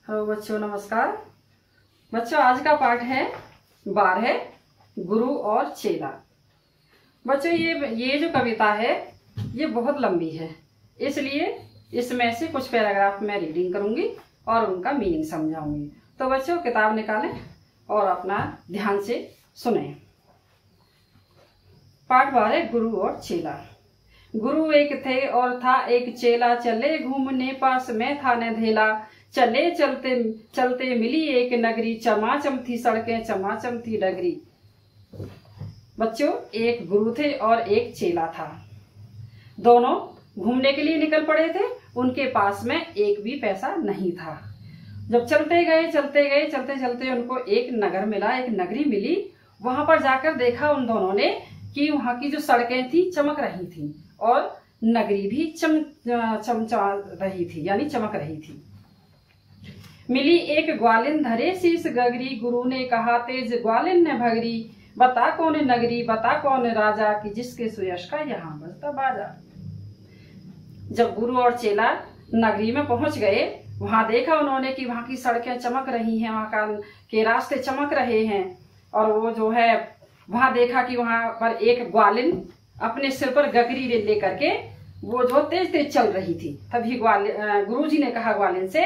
Hello बच्चों, नमस्कार। बच्चों, आज का पाठ है 12 गुरु और चेला। बच्चों, ये जो कविता है ये बहुत लंबी है, इसलिए इसमें से कुछ पैराग्राफ मैं रीडिंग करूंगी और उनका मीनिंग समझाऊंगी। तो बच्चों, किताब निकालें और अपना ध्यान से सुने। पाठ 12 गुरु और चेला। गुरु एक थे और था एक चेला, चले घूमने पास में था नधेला। चले चलते चलते मिली एक नगरी, चमाचम थी सड़कें चमाचम थी डगरी। बच्चों, एक गुरु थे और एक चेला था। दोनों घूमने के लिए निकल पड़े थे। उनके पास में एक भी पैसा नहीं था। जब चलते गए चलते चलते उनको एक नगर मिला, एक नगरी मिली। वहां पर जाकर देखा उन दोनों ने कि वहां की जो सड़कें थी चमक रही थी और नगरी भी चमचा रही थी, यानी चमक रही थी। मिली एक ग्वालिन धरे शीस गगरी, गुरु ने कहा तेज ग्वालिन ने भगरी। बता कौन नगरी बता कौन राजा, कि जिसके सुयश का यहाँ बजता बाजा। जब गुरु और चेला नगरी में पहुंच गए, वहां देखा उन्होंने कि वहां की सड़कें चमक रही हैं, वहां के रास्ते चमक रहे हैं। और वो जो है वहां देखा कि वहां पर एक ग्वालिन अपने सिर पर गगरी ले करके वो जो तेज तेज चल रही थी। तभी गुरु जी ने कहा ग्वालिन से,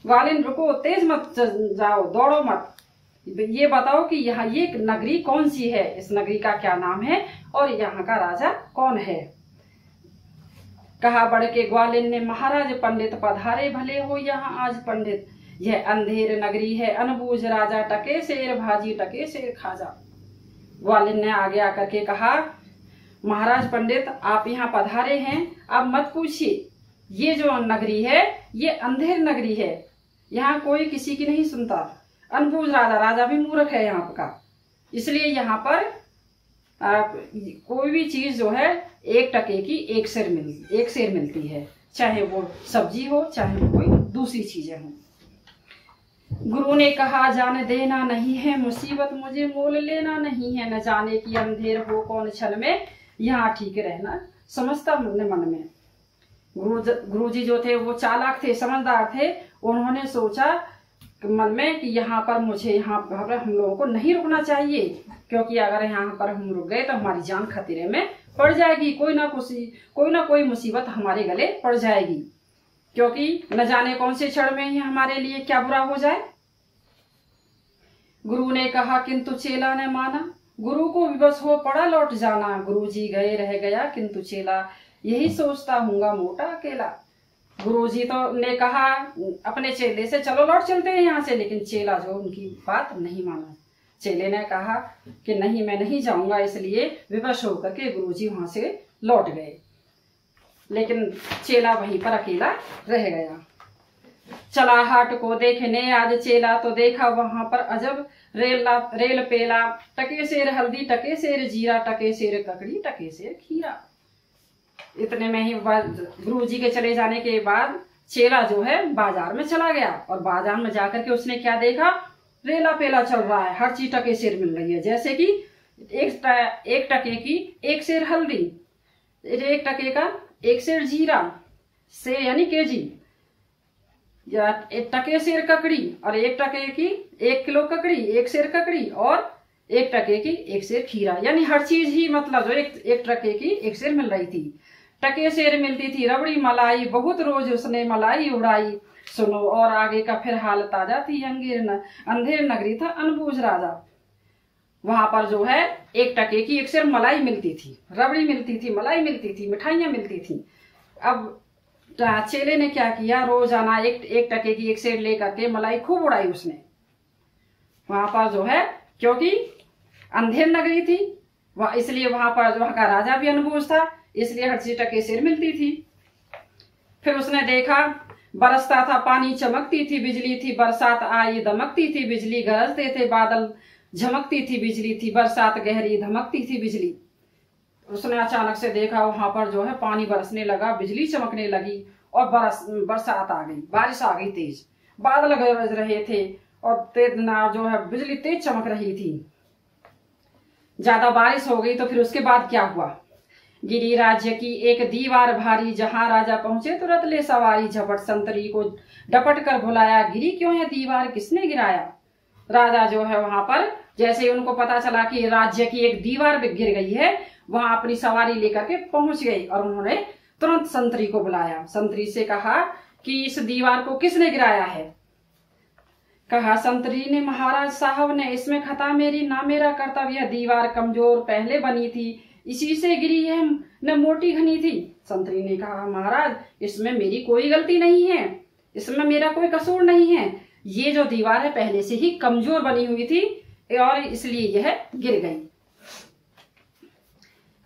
ग्वालिन रुको, तेज मत जाओ, दौड़ो मत। ये बताओ कि यहाँ ये नगरी कौन सी है, इस नगरी का क्या नाम है और यहाँ का राजा कौन है। कहा बढ़ के ग्वालिन ने, महाराज पंडित पधारे भले हो यहाँ आज पंडित। यह अंधेर नगरी है अनबूझ राजा, टके शेर भाजी टके शेर खाजा। ग्वालिन ने आगे आकर के कहा, महाराज पंडित आप यहाँ पधारे हैं, अब मत पूछिए। ये जो नगरी है ये अंधेर नगरी है, यहाँ कोई किसी की नहीं सुनता। अनबूझ राजा, राजा भी मूर्ख है यहाँ का, इसलिए यहाँ पर कोई भी चीज जो है 1 टके की एक सेर मिलती है, चाहे वो सब्जी हो चाहे वो कोई दूसरी चीजें हो। गुरु ने कहा जाने देना नहीं है मुसीबत, मुझे मोल लेना नहीं है। न जाने की अंधेर हो कौन क्षण में, यहाँ ठीक रहना समझता मन में। गुरु जी जो थे वो चालाक थे, समझदार थे। उन्होंने सोचा मन में कि यहाँ पर हम लोगों को नहीं रुकना चाहिए, क्योंकि अगर यहाँ पर हम रुक गए तो हमारी जान खतरे में पड़ जाएगी। कोई ना कोई मुसीबत हमारे गले पड़ जाएगी, क्योंकि न जाने कौन से क्षण में ही हमारे लिए क्या बुरा हो जाए। गुरु ने कहा किंतु चेला ने माना, गुरु को विवश हो पड़ा लौट जाना। गुरु जी गए रह गया किंतु चेला, यही सोचता हूँगा मोटा अकेला। गुरु जी तो ने कहा अपने चेले से, चलो लौट चलते हैं यहाँ से, लेकिन चेला जो उनकी बात नहीं माना। चेले ने कहा कि नहीं, मैं नहीं जाऊंगा, इसलिए विवश होकर के गुरु जी वहां से लौट गए। लेकिन चेला वहीं पर अकेला रह गया। चला हाट को देखने आज चेला, तो देखा वहां पर अजब रेल पेला। टके सेर हल्दी टके सेर जीरा, टके सेर ककड़ी टके सेर खीरा। इतने में ही गुरु जी के चले जाने के बाद चेला जो है बाजार में चला गया, और बाजार में जाकर के उसने क्या देखा, रेला पेला चल रहा है, हर चीज टके सेर मिल रही है। जैसे कि 1 टके की 1 सेर हल्दी, 1 टके का 1 सेर जीरा, सेर यानी केजी, या 1 टके सेर ककड़ी, और 1 टके की 1 किलो ककड़ी, 1 सेर ककड़ी, और 1 टके की 1 सेर खीरा, यानी हर चीज ही मतलब जो 1 टके की 1 सेर मिल रही थी। टके सेर मिलती थी रबड़ी मलाई, बहुत रोज उसने मलाई उड़ाई। सुनो और आगे का फिर हाल ताजा थी, अंधेर नगरी था अनबूझ राजा। वहां पर जो है 1 टके की 1 सेर मलाई मिलती थी, रबड़ी मिलती थी, मलाई मिलती थी, मिठाइयां मिलती थी। अब चेले ने क्या किया, रोजाना 1 टके की 1 सेर लेकर के मलाई खूब उड़ाई उसने वहां पर जो है, क्योंकि अंधेर नगरी थी इसलिए वहां पर वहां का राजा भी अनबूझ था, इसलिए हर चीज टके सेर मिलती थी। फिर उसने देखा बरसता था पानी, चमकती थी बिजली थी, बरसात आई दमकती थी बिजली, गरजते थे बादल, झमकती थी बिजली थी, बरसात गहरी धमकती थी बिजली। उसने अचानक से देखा वहां पर जो है पानी बरसने लगा, बिजली चमकने लगी, और बरसात आ गई, बारिश आ गई तेज, बादल गरज रहे थे, और तेज जो है बिजली तेज चमक रही थी। ज्यादा बारिश हो गई तो फिर उसके बाद क्या हुआ, गिरी राज्य की एक दीवार भारी, जहां राजा पहुंचे तुरंत ले सवारी, झपट संतरी को डपट कर बुलाया, गिरी क्यों है दीवार किसने गिराया। राजा जो है वहां पर जैसे ही उनको पता चला कि राज्य की एक दीवार गिर गई है, वहां अपनी सवारी लेकर के पहुंच गई और उन्होंने तुरंत संतरी को बुलाया। संतरी से कहा कि इस दीवार को किसने गिराया है। कहा संतरी ने, महाराज साहब ने, इसमें खता मेरी ना मेरा कर्तव्य, यह दीवार कमजोर पहले बनी थी, इसी से गिरी है, न मोटी घनी थी। संतरी ने कहा महाराज इसमें मेरी कोई गलती नहीं है, इसमें मेरा कोई कसूर नहीं है, ये जो दीवार है पहले से ही कमजोर बनी हुई थी और इसलिए यह गिर गई।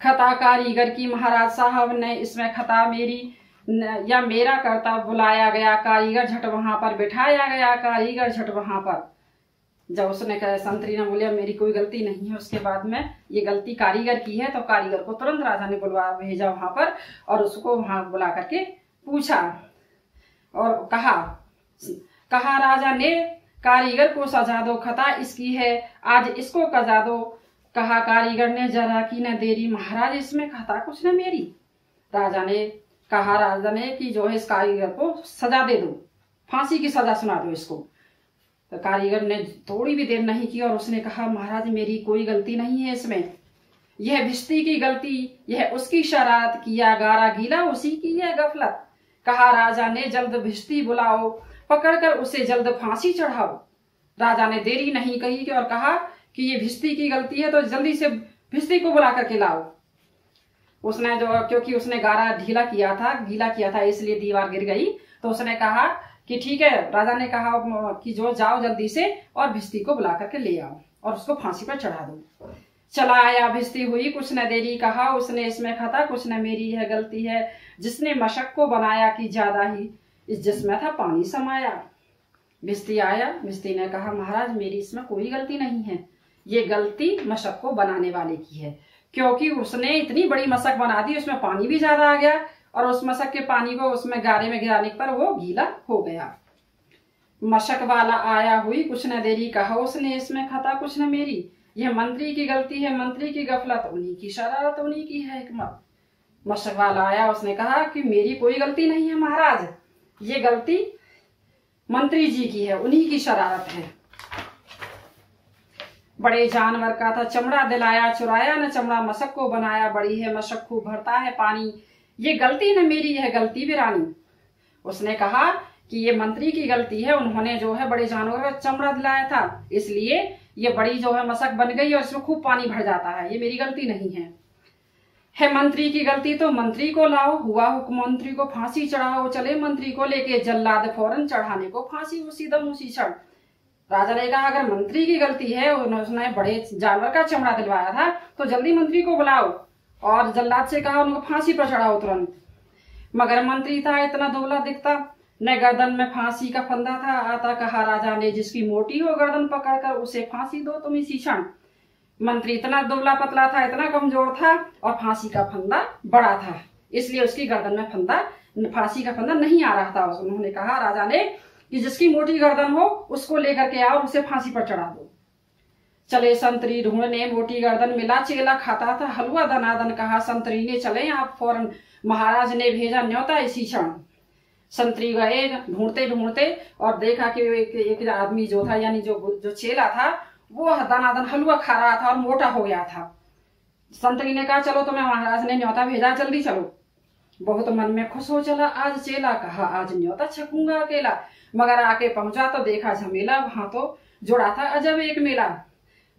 खता कारीगर की, महाराज साहब ने, इसमें खता मेरी या मेरा कर्तव्य, बुलाया गया कारीगर झट वहां पर बिठाया गया, कारीगर झट वहां पर। जब उसने कहा, संतरी ने बोलिया मेरी कोई गलती नहीं है, उसके बाद में ये गलती कारीगर की है, तो कारीगर को तुरंत राजा ने बुलवा भेजा वहां पर और उसको वहां बुला करके पूछा और कहा राजा ने, कारीगर को सजा दो, खता इसकी है, आज इसको कजा दो। कहा कारीगर ने, जरा की न देरी, महाराज इसमें खता कुछ न मेरी। राजा ने कि जो है इस कारीगर को सजा दे दो, फांसी की सजा सुना दो इसको। तो कारीगर ने थोड़ी भी देर नहीं की और उसने कहा महाराज मेरी कोई गलती नहीं है इसमें, यह भिश्ती की गलती, यह उसकी शरारत, किया गारा गीला उसी की है गफलत। कहा राजा ने, जल्द भिश्ती बुलाओ, पकड़कर उसे जल्द फांसी चढ़ाओ। राजा ने देरी नहीं कही और कहा कि ये भिश्ती की गलती है तो जल्दी से भिश्ती को बुला करके लाओ। उसने क्योंकि उसने गारा गीला किया था इसलिए दीवार गिर गई, तो उसने कहा कि ठीक है। राजा ने कहा कि जो जाओ जल्दी से और भिश्ती को बुला करके ले आओ और उसको फांसी पर चढ़ा दो। चला आया, भिश्ती हुई कुछ न देरी, कहा उसने इसमें खता कुछ न मेरी, है गलती है जिसने मशक को बनाया कि ज्यादा ही इस जिसमें था पानी समाया। भिश्ती आया, भिश्ती ने कहा महाराज मेरी इसमें कोई गलती नहीं है, ये गलती मशक को बनाने वाले की है, क्योंकि उसने इतनी बड़ी मशक बना दी उसमें पानी भी ज्यादा आ गया और उस मशक के पानी को उसमें गारे में गिराने पर वो गीला हो गया। मशक वाला आया, हुई कुछ न देरी, कहा उसने इसमें खता कुछ न मेरी, यह मंत्री की गलती है, मंत्री की गफलत, उन्हीं की शरारत, उन्हीं की है हिकमत। मशक वाला आया, उसने कहा कि मेरी कोई गलती नहीं है महाराज, ये गलती मंत्री जी की है, उन्हीं की शरारत है। बड़े जानवर का था चमड़ा दिलाया, चुराया न चमड़ा मशक को बनाया, बड़ी है मशक खूब भरता है पानी, ये गलती न मेरी है गलती बिरानी। उसने कहा कि ये मंत्री की गलती है, उन्होंने जो है बड़े जानवर का चमड़ा दिलाया था, इसलिए ये बड़ी जो है मशक बन गई और इसमें खूब पानी भर जाता है, ये मेरी गलती नहीं है मंत्री की गलती तो मंत्री को लाओ, हुआ हुक्म मंत्री को फांसी चढ़ाओ, चले मंत्री को लेके जल्लाद फौरन चढ़ाने को फांसी उसी दम उसी क्षण। राजा ने कहा अगर मंत्री की गलती है, उसने बड़े जानवर का चमड़ा दिलवाया था, तो जल्दी मंत्री को बुलाओ और जल्लाद से कहा उनको फांसी पर चढ़ाओ तुरंत। मगर मंत्री था इतना दुबला दिखता, न गर्दन में फांसी का फंदा था आता, कहा राजा ने जिसकी मोटी हो गर्दन पकड़कर उसे फांसी दो तुम इसी क्षण। मंत्री इतना दुबला पतला था, इतना कमजोर था और फांसी का फंदा बड़ा था, इसलिए उसकी गर्दन में फांसी का फंदा नहीं आ रहा था। उन्होंने कहा राजा ने कि जिसकी मोटी गर्दन हो उसको लेकर के आओ, उसे फांसी पर चढ़ा दो। चले संतरी ढूंढने, मोटी गर्दन मिला, चेला खाता था हलवा दनादन, कहा संतरी ने चले आप फौरन, महाराज ने भेजा न्योता इसी क्षण। संतरी गए ढूंढते ढूंढते और देखा कि एक आदमी जो था यानी जो चेला था वो दनादन हलवा खा रहा था और मोटा हो गया था। संतरी ने कहा चलो तुम्हें महाराज ने न्योता भेजा, जल्दी चलो। बहुत मन में खुश हो चला आज चेला, कहा आज न्योता छकूंगा अकेला। मगर आके पहुंचा तो देखा झमेला, वहां तो जुड़ा था अजब एक मेला।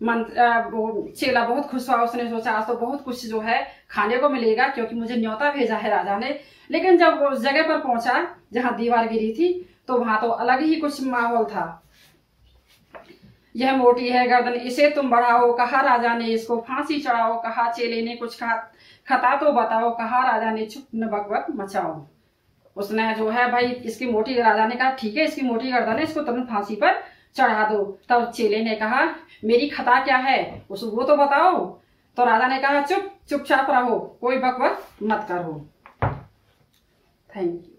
चेला बहुत खुश हुआ, उसने सोचा आज तो बहुत कुछ जो है खाने को मिलेगा, क्योंकि मुझे न्योता भेजा है राजा ने। लेकिन जब वो उस जगह पर पहुंचा जहां दीवार गिरी थी, तो वहां तो अलग ही कुछ माहौल था। यह मोटी है गर्दन इसे तुम बढ़ाओ, कहा राजा ने इसको फांसी चढ़ाओ। कहा चेले ने कुछ खता तो बताओ, कहा राजा ने चुप न बकबक मचाओ। उसने जो है भाई इसकी मोटी, राजा ने कहा ठीक है इसकी मोटी गर्दन है, इसको तुरंत फांसी पर चढ़ा दो। तब चेले ने कहा मेरी खता क्या है वो तो बताओ। तो राजा ने कहा चुपचाप रहो, कोई बकबक मत करो। Thank you.